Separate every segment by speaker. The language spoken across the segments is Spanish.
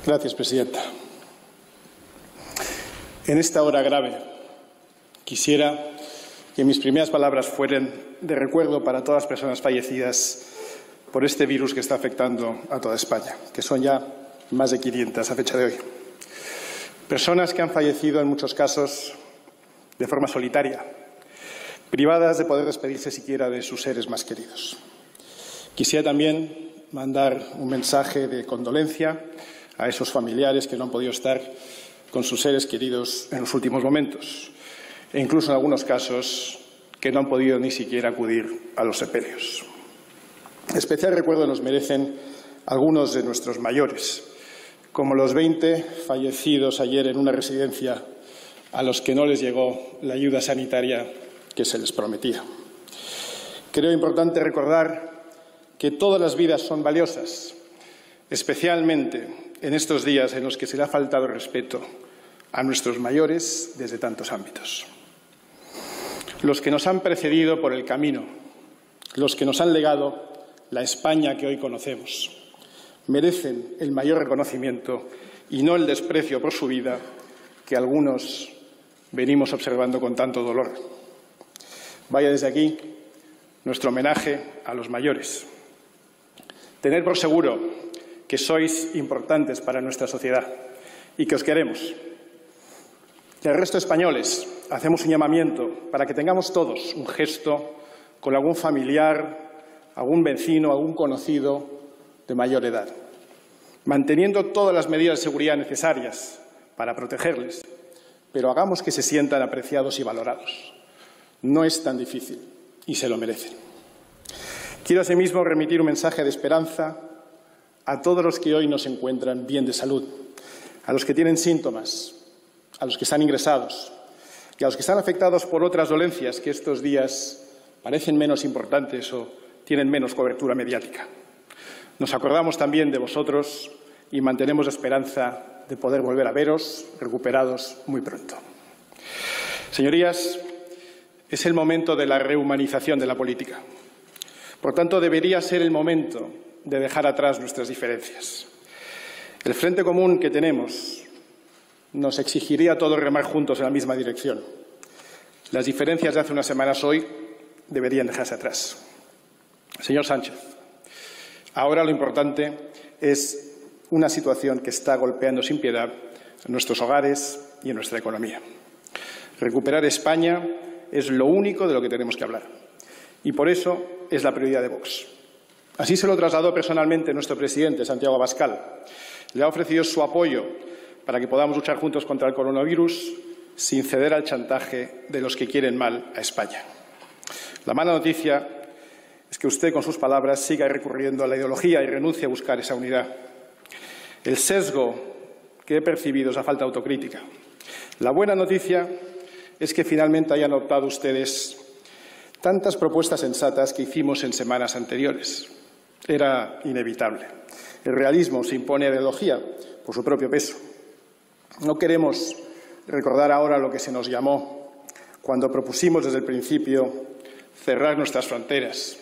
Speaker 1: Gracias, presidenta. En esta hora grave, quisiera que mis primeras palabras fueran de recuerdo para todas las personas fallecidas por este virus que está afectando a toda España, que son ya más de 500 a fecha de hoy. Personas que han fallecido en muchos casos de forma solitaria, privadas de poder despedirse siquiera de sus seres más queridos. Quisiera también mandar un mensaje de condolencia a esos familiares que no han podido estar con sus seres queridos en los últimos momentos, e incluso en algunos casos que no han podido ni siquiera acudir a los sepelios. Especial recuerdo nos merecen algunos de nuestros mayores, como los 20 fallecidos ayer en una residencia a los que no les llegó la ayuda sanitaria que se les prometía. Creo importante recordar que todas las vidas son valiosas, especialmente en estos días en los que se le ha faltado respeto a nuestros mayores desde tantos ámbitos. Los que nos han precedido por el camino, los que nos han legado la España que hoy conocemos, merecen el mayor reconocimiento y no el desprecio por su vida que algunos venimos observando con tanto dolor. Vaya desde aquí nuestro homenaje a los mayores. Tener por seguro que sois importantes para nuestra sociedad y que os queremos. Y al resto de españoles hacemos un llamamiento para que tengamos todos un gesto con algún familiar, algún vecino, algún conocido de mayor edad, manteniendo todas las medidas de seguridad necesarias para protegerles, pero hagamos que se sientan apreciados y valorados. No es tan difícil y se lo merecen. Quiero asimismo remitir un mensaje de esperanza a todos los que hoy no se encuentran bien de salud, a los que tienen síntomas, a los que están ingresados y a los que están afectados por otras dolencias que estos días parecen menos importantes o tienen menos cobertura mediática. Nos acordamos también de vosotros y mantenemos la esperanza de poder volver a veros recuperados muy pronto. Señorías, es el momento de la rehumanización de la política. Por tanto, debería ser el momento de dejar atrás nuestras diferencias. El frente común que tenemos nos exigiría a todos remar juntos en la misma dirección. Las diferencias de hace unas semanas hoy deberían dejarse atrás. Señor Sánchez, ahora lo importante es una situación que está golpeando sin piedad en nuestros hogares y en nuestra economía. Recuperar España es lo único de lo que tenemos que hablar y por eso es la prioridad de Vox. Así se lo trasladó personalmente nuestro presidente, Santiago Abascal. Le ha ofrecido su apoyo para que podamos luchar juntos contra el coronavirus sin ceder al chantaje de los que quieren mal a España. La mala noticia es que usted, con sus palabras, siga recurriendo a la ideología y renuncie a buscar esa unidad. El sesgo que he percibido es la falta de autocrítica. La buena noticia es que finalmente hayan adoptado ustedes tantas propuestas sensatas que hicimos en semanas anteriores. Era inevitable. El realismo se impone a la ideología por su propio peso. No queremos recordar ahora lo que se nos llamó cuando propusimos desde el principio cerrar nuestras fronteras,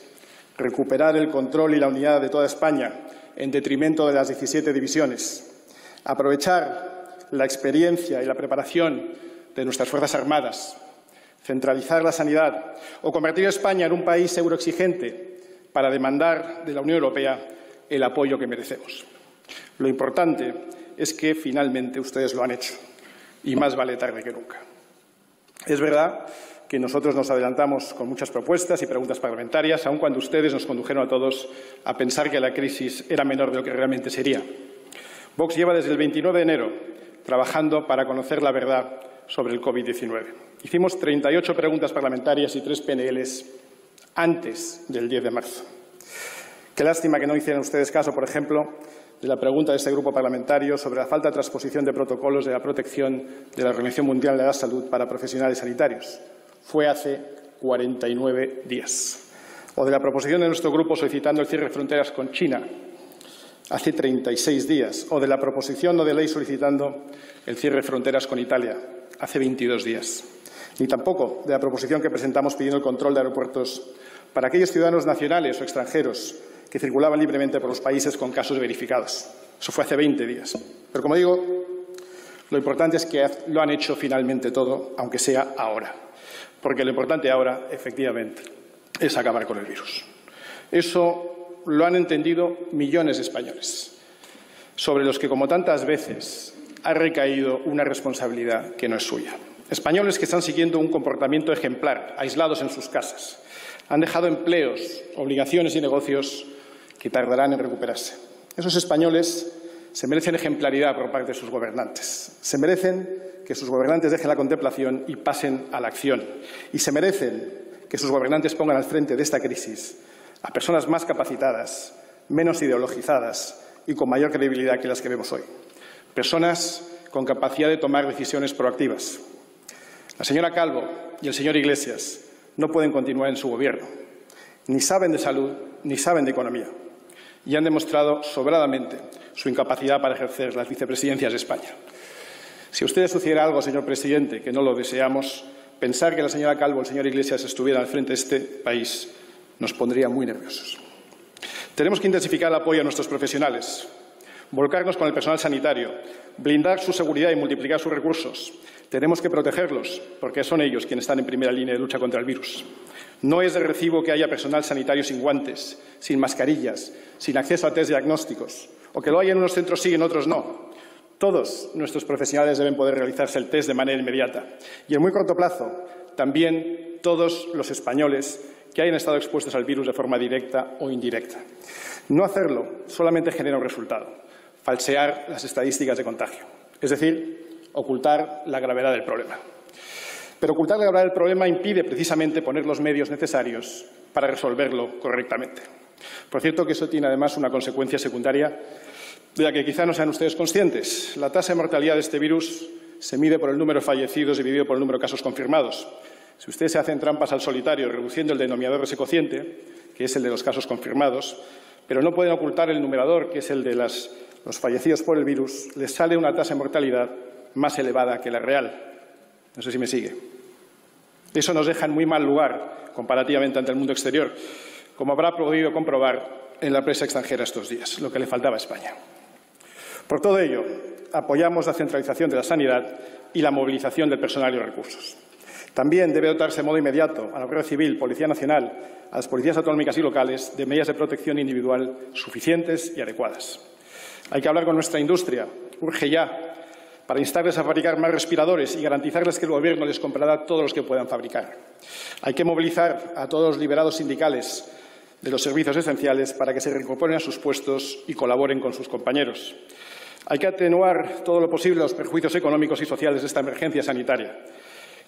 Speaker 1: recuperar el control y la unidad de toda España en detrimento de las 17 divisiones, aprovechar la experiencia y la preparación de nuestras Fuerzas Armadas, centralizar la sanidad o convertir a España en un país euroexigente para demandar de la Unión Europea el apoyo que merecemos. Lo importante es que finalmente ustedes lo han hecho y más vale tarde que nunca. Es verdad que nosotros nos adelantamos con muchas propuestas y preguntas parlamentarias, aun cuando ustedes nos condujeron a todos a pensar que la crisis era menor de lo que realmente sería. Vox lleva desde el 29 de enero trabajando para conocer la verdad sobre el COVID-19. Hicimos 38 preguntas parlamentarias y 3 PNLs antes del 10 de marzo. Qué lástima que no hicieran ustedes caso, por ejemplo, de la pregunta de este grupo parlamentario sobre la falta de transposición de protocolos de la protección de la Organización Mundial de la Salud para profesionales sanitarios. Fue hace 49 días. O de la proposición de nuestro grupo solicitando el cierre de fronteras con China, hace 36 días. O de la proposición no de ley solicitando el cierre de fronteras con Italia, hace 22 días. Ni tampoco de la proposición que presentamos pidiendo el control de aeropuertos para aquellos ciudadanos nacionales o extranjeros que circulaban libremente por los países con casos verificados. Eso fue hace 20 días. Pero, como digo, lo importante es que lo han hecho finalmente todo, aunque sea ahora. Porque lo importante ahora, efectivamente, es acabar con el virus. Eso lo han entendido millones de españoles, sobre los que, como tantas veces, ha recaído una responsabilidad que no es suya. Españoles que están siguiendo un comportamiento ejemplar, aislados en sus casas. Han dejado empleos, obligaciones y negocios que tardarán en recuperarse. Esos españoles se merecen ejemplaridad por parte de sus gobernantes. Se merecen que sus gobernantes dejen la contemplación y pasen a la acción. Y se merecen que sus gobernantes pongan al frente de esta crisis a personas más capacitadas, menos ideologizadas y con mayor credibilidad que las que vemos hoy. Personas con capacidad de tomar decisiones proactivas. La señora Calvo y el señor Iglesias no pueden continuar en su gobierno. Ni saben de salud, ni saben de economía. Y han demostrado sobradamente su incapacidad para ejercer las vicepresidencias de España. Si a usted le sucediera algo, señor presidente, que no lo deseamos, pensar que la señora Calvo o el señor Iglesias estuvieran al frente de este país nos pondría muy nerviosos. Tenemos que intensificar el apoyo a nuestros profesionales, volcarnos con el personal sanitario, blindar su seguridad y multiplicar sus recursos. Tenemos que protegerlos, porque son ellos quienes están en primera línea de lucha contra el virus. No es de recibo que haya personal sanitario sin guantes, sin mascarillas, sin acceso a test diagnósticos, o que lo haya en unos centros sí y en otros no. Todos nuestros profesionales deben poder realizarse el test de manera inmediata. Y en muy corto plazo, también todos los españoles que hayan estado expuestos al virus de forma directa o indirecta. No hacerlo solamente genera un resultado: falsear las estadísticas de contagio, es decir, ocultar la gravedad del problema. Pero ocultar la gravedad del problema impide precisamente poner los medios necesarios para resolverlo correctamente. Por cierto, que eso tiene además una consecuencia secundaria de la que quizá no sean ustedes conscientes. La tasa de mortalidad de este virus se mide por el número de fallecidos dividido por el número de casos confirmados. Si ustedes se hacen trampas al solitario reduciendo el denominador de ese cociente, que es el de los casos confirmados, pero no pueden ocultar el numerador, que es el de los fallecidos por el virus, les sale una tasa de mortalidad más elevada que la real. No sé si me sigue. Eso nos deja en muy mal lugar comparativamente ante el mundo exterior, como habrá podido comprobar en la prensa extranjera estos días, lo que le faltaba a España. Por todo ello, apoyamos la centralización de la sanidad y la movilización del personal y los recursos. También debe dotarse de modo inmediato a la Guardia Civil, Policía Nacional, a las policías autonómicas y locales de medidas de protección individual suficientes y adecuadas. Hay que hablar con nuestra industria, urge ya, para instarles a fabricar más respiradores y garantizarles que el Gobierno les comprará todos los que puedan fabricar. Hay que movilizar a todos los liberados sindicales de los servicios esenciales para que se reincorporen a sus puestos y colaboren con sus compañeros. Hay que atenuar todo lo posible los perjuicios económicos y sociales de esta emergencia sanitaria.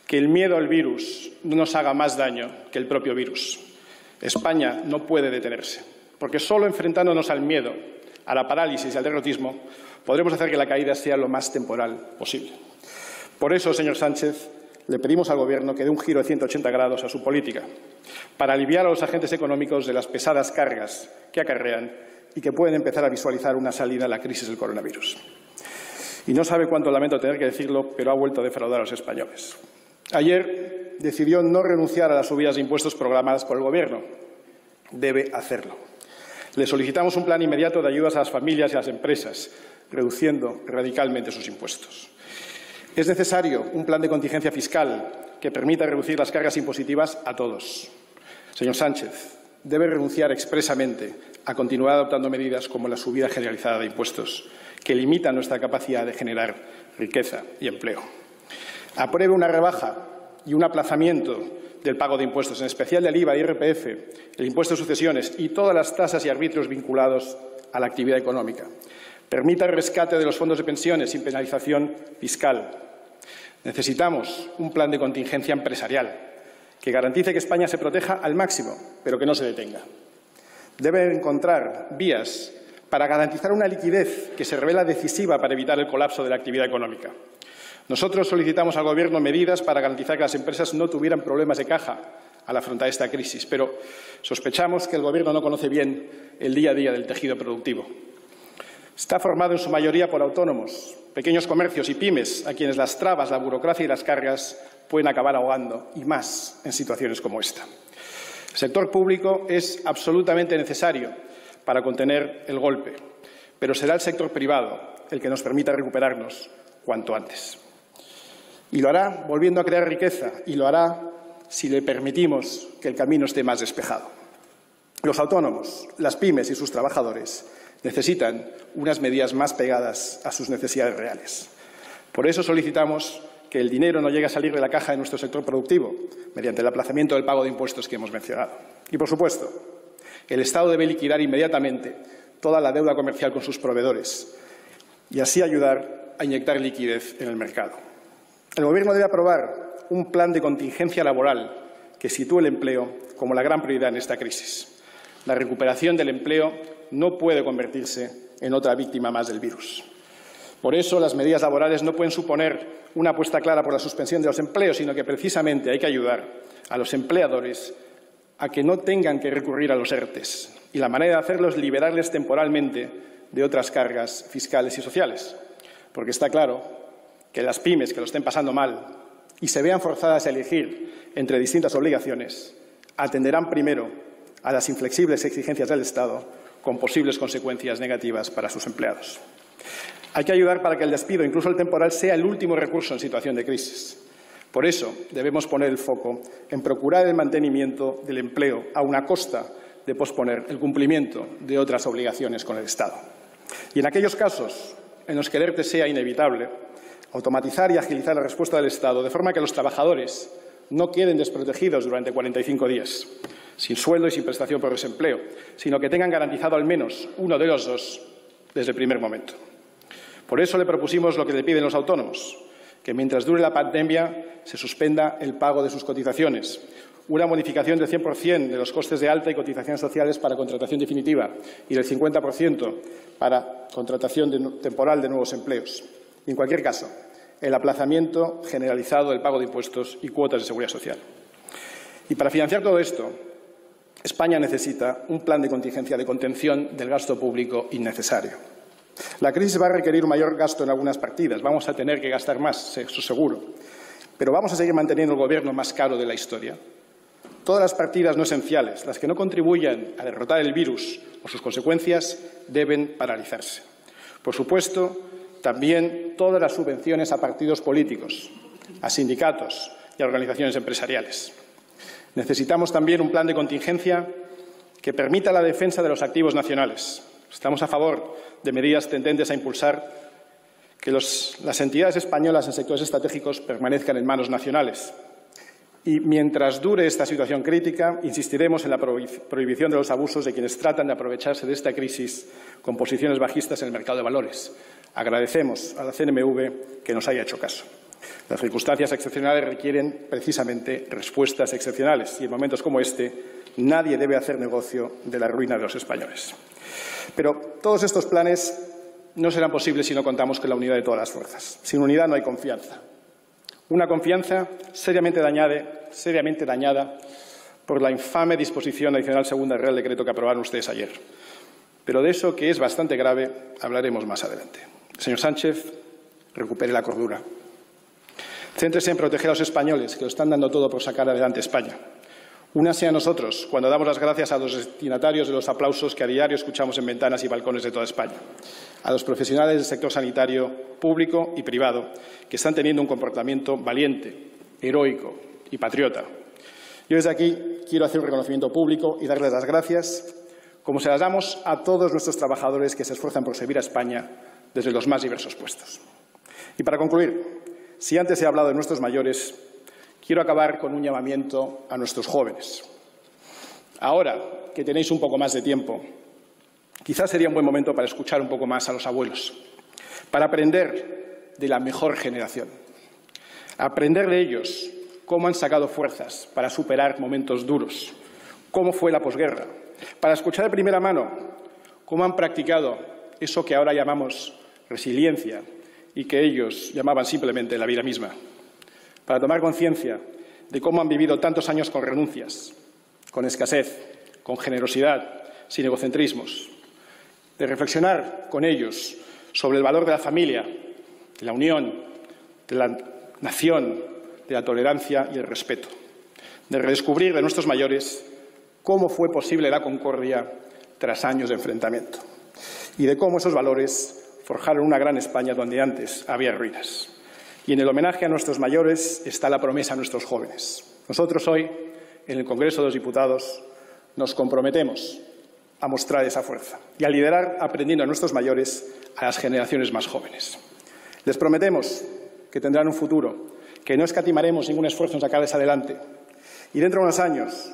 Speaker 1: Que el miedo al virus no nos haga más daño que el propio virus. España no puede detenerse, porque solo enfrentándonos al miedo, a la parálisis y al derrotismo, podremos hacer que la caída sea lo más temporal posible. Por eso, señor Sánchez, le pedimos al Gobierno que dé un giro de 180 grados a su política, para aliviar a los agentes económicos de las pesadas cargas que acarrean y que pueden empezar a visualizar una salida a la crisis del coronavirus. Y no sabe cuánto lamento tener que decirlo, pero ha vuelto a defraudar a los españoles. Ayer decidió no renunciar a las subidas de impuestos programadas por el Gobierno. Debe hacerlo. Le solicitamos un plan inmediato de ayudas a las familias y a las empresas, reduciendo radicalmente sus impuestos. Es necesario un plan de contingencia fiscal que permita reducir las cargas impositivas a todos. Señor Sánchez, debe renunciar expresamente a continuar adoptando medidas como la subida generalizada de impuestos, que limitan nuestra capacidad de generar riqueza y empleo. Apruebe una rebaja y un aplazamiento del pago de impuestos, en especial del IVA, IRPF, el impuesto de sucesiones y todas las tasas y arbitrios vinculados a la actividad económica. Permita el rescate de los fondos de pensiones sin penalización fiscal. Necesitamos un plan de contingencia empresarial que garantice que España se proteja al máximo, pero que no se detenga. Debe encontrar vías para garantizar una liquidez que se revela decisiva para evitar el colapso de la actividad económica. Nosotros solicitamos al Gobierno medidas para garantizar que las empresas no tuvieran problemas de caja al afrontar esta crisis, pero sospechamos que el Gobierno no conoce bien el día a día del tejido productivo. Está formado en su mayoría por autónomos, pequeños comercios y pymes, a quienes las trabas, la burocracia y las cargas pueden acabar ahogando, y más en situaciones como esta. El sector público es absolutamente necesario para contener el golpe, pero será el sector privado el que nos permita recuperarnos cuanto antes. Y lo hará volviendo a crear riqueza, y lo hará si le permitimos que el camino esté más despejado. Los autónomos, las pymes y sus trabajadores necesitan unas medidas más pegadas a sus necesidades reales. Por eso solicitamos que el dinero no llegue a salir de la caja de nuestro sector productivo mediante el aplazamiento del pago de impuestos que hemos mencionado. Y, por supuesto, el Estado debe liquidar inmediatamente toda la deuda comercial con sus proveedores y así ayudar a inyectar liquidez en el mercado. El Gobierno debe aprobar un plan de contingencia laboral que sitúe el empleo como la gran prioridad en esta crisis. La recuperación del empleo no puede convertirse en otra víctima más del virus. Por eso, las medidas laborales no pueden suponer una apuesta clara por la suspensión de los empleos, sino que precisamente hay que ayudar a los empleadores a que no tengan que recurrir a los ERTEs. Y la manera de hacerlo es liberarles temporalmente de otras cargas fiscales y sociales. Porque está claro que las pymes que lo estén pasando mal y se vean forzadas a elegir entre distintas obligaciones, atenderán primero a las inflexibles exigencias del Estado con posibles consecuencias negativas para sus empleados. Hay que ayudar para que el despido, incluso el temporal, sea el último recurso en situación de crisis. Por eso debemos poner el foco en procurar el mantenimiento del empleo a una costa de posponer el cumplimiento de otras obligaciones con el Estado. Y en aquellos casos en los que el ERTE sea inevitable, automatizar y agilizar la respuesta del Estado de forma que los trabajadores no queden desprotegidos durante 45 días, sin sueldo y sin prestación por desempleo, sino que tengan garantizado al menos uno de los dos desde el primer momento. Por eso le propusimos lo que le piden los autónomos, que mientras dure la pandemia se suspenda el pago de sus cotizaciones, una bonificación del 100% de los costes de alta y cotizaciones sociales para contratación definitiva y del 50% para contratación temporal de nuevos empleos. Y, en cualquier caso, el aplazamiento generalizado del pago de impuestos y cuotas de seguridad social. Y para financiar todo esto, España necesita un plan de contingencia de contención del gasto público innecesario. La crisis va a requerir un mayor gasto en algunas partidas. Vamos a tener que gastar más, eso seguro. Pero vamos a seguir manteniendo el Gobierno más caro de la historia. Todas las partidas no esenciales, las que no contribuyan a derrotar el virus o sus consecuencias, deben paralizarse. Por supuesto, también todas las subvenciones a partidos políticos, a sindicatos y a organizaciones empresariales. Necesitamos también un plan de contingencia que permita la defensa de los activos nacionales. Estamos a favor de medidas tendentes a impulsar que las entidades españolas en sectores estratégicos permanezcan en manos nacionales. Y mientras dure esta situación crítica, insistiremos en la prohibición de los abusos de quienes tratan de aprovecharse de esta crisis con posiciones bajistas en el mercado de valores. Agradecemos a la CNMV que nos haya hecho caso. Las circunstancias excepcionales requieren precisamente respuestas excepcionales y en momentos como este nadie debe hacer negocio de la ruina de los españoles. Pero todos estos planes no serán posibles si no contamos con la unidad de todas las fuerzas. Sin unidad no hay confianza. Una confianza seriamente dañada por la infame disposición adicional segunda del Real Decreto que aprobaron ustedes ayer. Pero de eso, que es bastante grave, hablaremos más adelante. Señor Sánchez, recupere la cordura. Céntrese en proteger a los españoles, que lo están dando todo por sacar adelante España. Únase a nosotros cuando damos las gracias a los destinatarios de los aplausos que a diario escuchamos en ventanas y balcones de toda España, a los profesionales del sector sanitario público y privado que están teniendo un comportamiento valiente, heroico y patriota. Yo desde aquí quiero hacer un reconocimiento público y darles las gracias, como se las damos a todos nuestros trabajadores que se esfuerzan por servir a España desde los más diversos puestos. Y para concluir, si antes he hablado de nuestros mayores, quiero acabar con un llamamiento a nuestros jóvenes. Ahora que tenéis un poco más de tiempo, quizás sería un buen momento para escuchar un poco más a los abuelos, para aprender de la mejor generación, aprender de ellos cómo han sacado fuerzas para superar momentos duros, cómo fue la posguerra, para escuchar de primera mano cómo han practicado eso que ahora llamamos resiliencia y que ellos llamaban simplemente la vida misma, para tomar conciencia de cómo han vivido tantos años con renuncias, con escasez, con generosidad, sin egocentrismos, de reflexionar con ellos sobre el valor de la familia, de la unión, de la nación, de la tolerancia y el respeto, de redescubrir de nuestros mayores cómo fue posible la concordia tras años de enfrentamiento. y de cómo esos valores forjaron una gran España donde antes había ruinas. Y en el homenaje a nuestros mayores está la promesa a nuestros jóvenes. Nosotros hoy, en el Congreso de los Diputados, nos comprometemos a mostrar esa fuerza y a liderar aprendiendo a nuestros mayores a las generaciones más jóvenes. Les prometemos que tendrán un futuro, que no escatimaremos ningún esfuerzo en sacarles adelante. Y dentro de unos años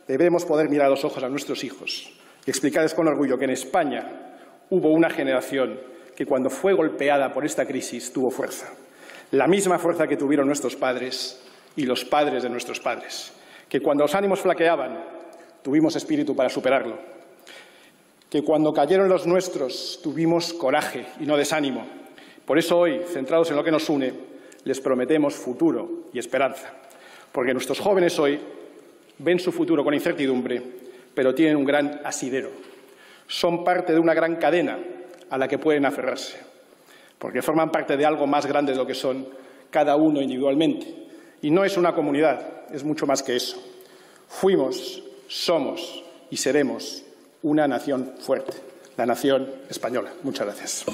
Speaker 1: debemos poder mirar a los ojos a nuestros hijos y explicarles con orgullo que en España hubo una generación que cuando fue golpeada por esta crisis tuvo fuerza. La misma fuerza que tuvieron nuestros padres y los padres de nuestros padres. Que cuando los ánimos flaqueaban, tuvimos espíritu para superarlo. Que cuando cayeron los nuestros, tuvimos coraje y no desánimo. Por eso hoy, centrados en lo que nos une, les prometemos futuro y esperanza. Porque nuestros jóvenes hoy ven su futuro con incertidumbre, pero tienen un gran asidero. Son parte de una gran cadena a la que pueden aferrarse, porque forman parte de algo más grande de lo que son cada uno individualmente. Y no es una comunidad, es mucho más que eso. Fuimos, somos y seremos una nación fuerte, la nación española. Muchas gracias.